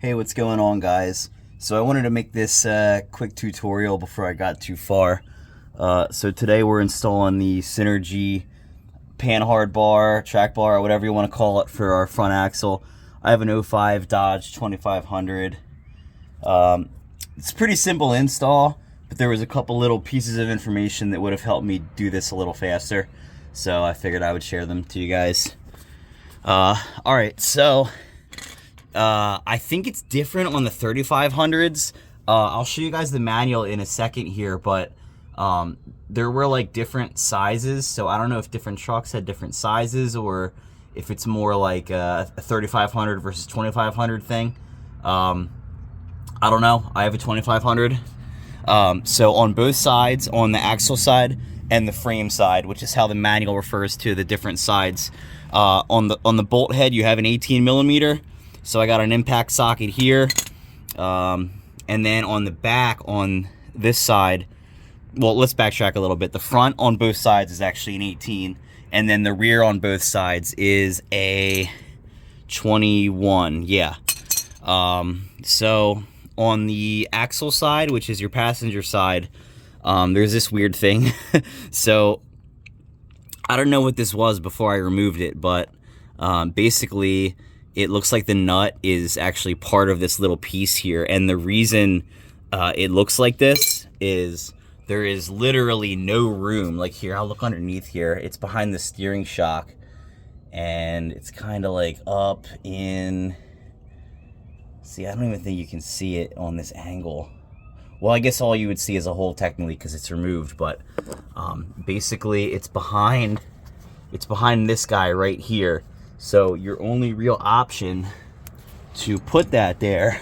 Hey, what's going on, guys? So I wanted to make this quick tutorial before I got too far. So today we're installing the Synergy panhard bar, track bar, or whatever you want to call it for our front axle. I have an 05 Dodge 2500. It's a pretty simple install, but there was a couple little pieces of information that would have helped me do this a little faster. So I figured I would share them to you guys. Alright, so I think it's different on the 3500s. I'll show you guys the manual in a second here, but there were like different sizes, so I don't know if different trucks had different sizes or if it's more like a 3500 versus 2500 thing. I don't know. I have a 2500. So on both sides, on the axle side and the frame side, which is how the manual refers to the different sides, on the bolt head you have an 18 millimeter. So I got an impact socket here, and then on the back on this side, well, let's backtrack a little bit. The front on both sides is actually an 18, and then the rear on both sides is a 21. Yeah. So on the axle side, which is your passenger side, there's this weird thing. So I don't know what this was before I removed it, but basically it looks like the nut is actually part of this little piece here. And the reason it looks like this is there is literally no room. Like here, I'll look underneath here. It's behind the steering shock. And it's kind of like up in... See, I don't even think you can see it on this angle. Well, I guess all you would see is a hole technically because it's removed. But basically, it's behind this guy right here. So your only real option to put that there,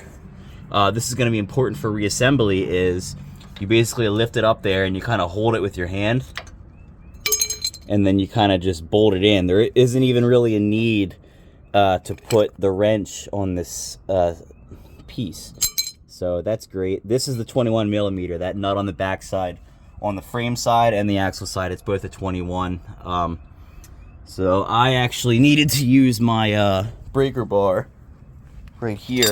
this is going to be important for reassembly, is you basically lift it up there and you kind of hold it with your hand. And then you kind of just bolt it in. There isn't even really a need to put the wrench on this piece. So that's great. This is the 21 millimeter, that nut on the back side. On the frame side and the axle side, it's both a 21. So I actually needed to use my breaker bar right here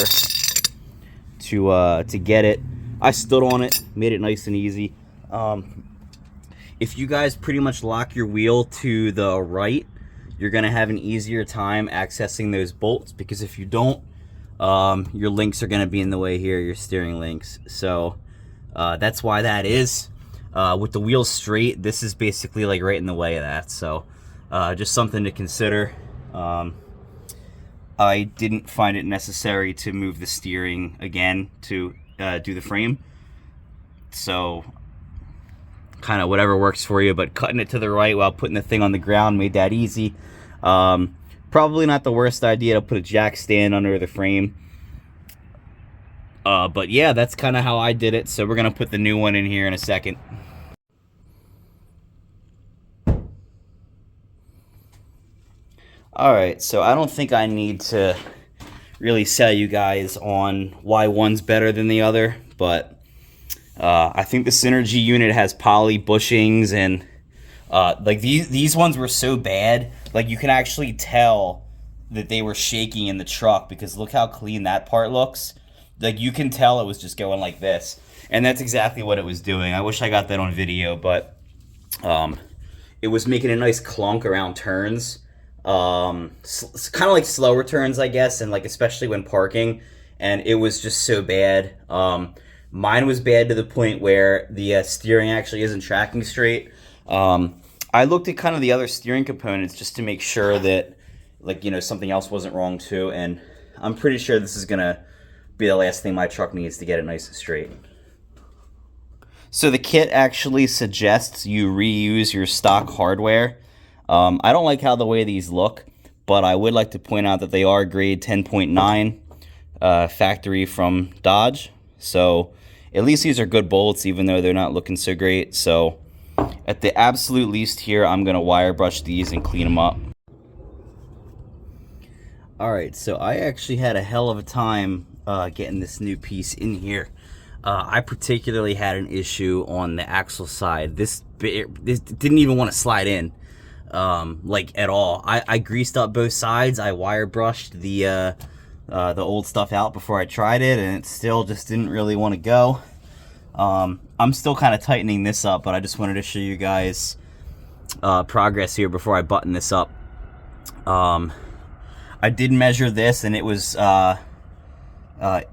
to get it. I stood on it, made it nice and easy. If you guys pretty much lock your wheel to the right, you're gonna have an easier time accessing those bolts, because if you don't, your links are gonna be in the way here, your steering links. So that's why that is. With the wheels straight, this is basically like right in the way of that. So just something to consider. I didn't find it necessary to move the steering again to do the frame. So kind of whatever works for you, but cutting it to the right while putting the thing on the ground made that easy. Probably not the worst idea to put a jack stand under the frame. But yeah, that's kind of how I did it. So we're going to put the new one in here in a second. Alright, so I don't think I need to really sell you guys on why one's better than the other, but I think the Synergy unit has poly bushings, and like these ones were so bad, like you can actually tell that they were shaking in the truck, because look how clean that part looks. Like you can tell it was just going like this, and that's exactly what it was doing. I wish I got that on video, but it was making a nice clunk around turns. Kind of like slower turns, I guess, and like especially when parking, and it was just so bad. Mine was bad to the point where the steering actually isn't tracking straight. I looked at kind of the other steering components just to make sure that, like, you know, something else wasn't wrong too, and I'm pretty sure this is gonna be the last thing my truck needs to get it nice and straight. So the kit actually suggests you reuse your stock hardware. I don't like how the way these look, but I would like to point out that they are grade 10.9 factory from Dodge. So at least these are good bolts, even though they're not looking so great. So at the absolute least here, I'm going to wire brush these and clean them up. Alright, so I actually had a hell of a time getting this new piece in here. I particularly had an issue on the axle side. This didn't even want to slide in. like at all. I greased up both sides. I wire brushed the the old stuff out before I tried it, and it still just didn't really want to go. I'm still kind of tightening this up, but I just wanted to show you guys progress here before I button this up. I did measure this, and it was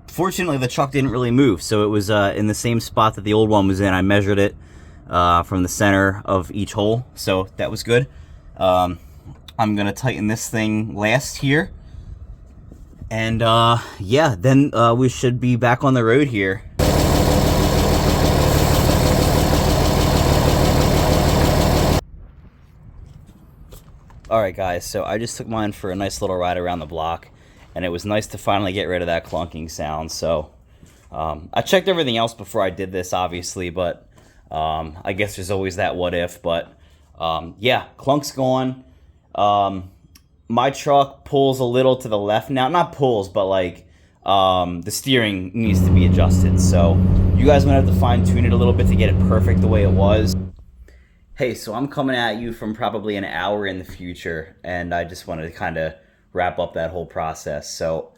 fortunately the truck didn't really move, so it was in the same spot that the old one was in. I measured it from the center of each hole, so that was good. I'm gonna tighten this thing last here, and yeah, then we should be back on the road here. Alright guys, so I just took mine for a nice little ride around the block, and it was nice to finally get rid of that clunking sound. So I checked everything else before I did this, obviously, but I guess there's always that what if. But yeah, clunk's gone. My truck pulls a little to the left now. Not pulls, but like the steering needs to be adjusted. So you guys might have to fine tune it a little bit to get it perfect the way it was. Hey, so I'm coming at you from probably an hour in the future, and I just wanted to kind of wrap up that whole process. So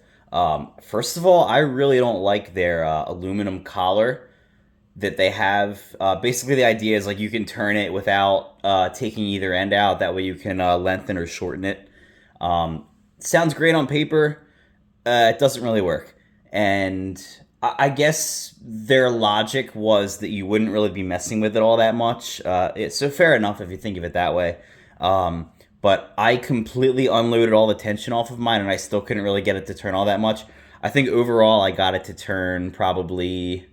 first of all, I really don't like their aluminum collar that they have. Basically, the idea is like you can turn it without taking either end out. That way you can lengthen or shorten it. Sounds great on paper. It doesn't really work. And I guess their logic was that you wouldn't really be messing with it all that much. So fair enough if you think of it that way. But I completely unloaded all the tension off of mine, and I still couldn't really get it to turn all that much. I think overall I got it to turn probably,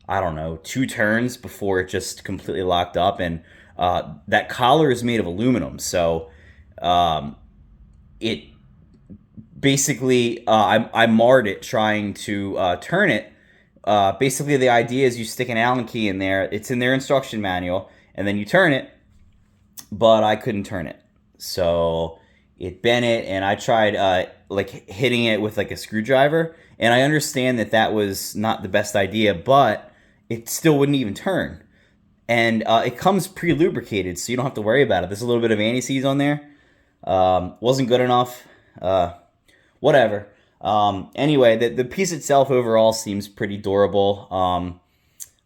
I don't know, 2 turns before it just completely locked up. And that collar is made of aluminum, so it basically, I marred it trying to turn it. Basically, the idea is you stick an Allen key in there. It's in their instruction manual, and then you turn it, but I couldn't turn it. So it bent it, and I tried like hitting it with like a screwdriver, and I understand that that was not the best idea, but it still wouldn't even turn. And it comes pre-lubricated, so you don't have to worry about it. There's a little bit of anti-seize on there. Wasn't good enough. Whatever. Anyway, the piece itself overall seems pretty durable.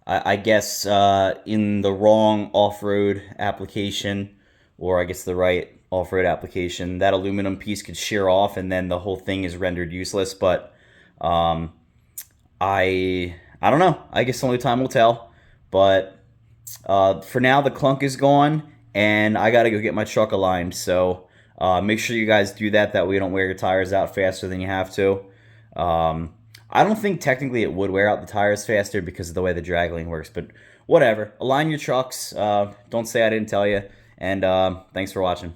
I guess in the wrong off-road application, or I guess the right off-road application, that aluminum piece could shear off, and then the whole thing is rendered useless. But I don't know. I guess only time will tell. But for now, the clunk is gone, and I got to go get my truck aligned. So make sure you guys do that. That way you don't wear your tires out faster than you have to. I don't think technically it would wear out the tires faster because of the way the dragline works, but whatever. Align your trucks. Don't say I didn't tell you. And thanks for watching.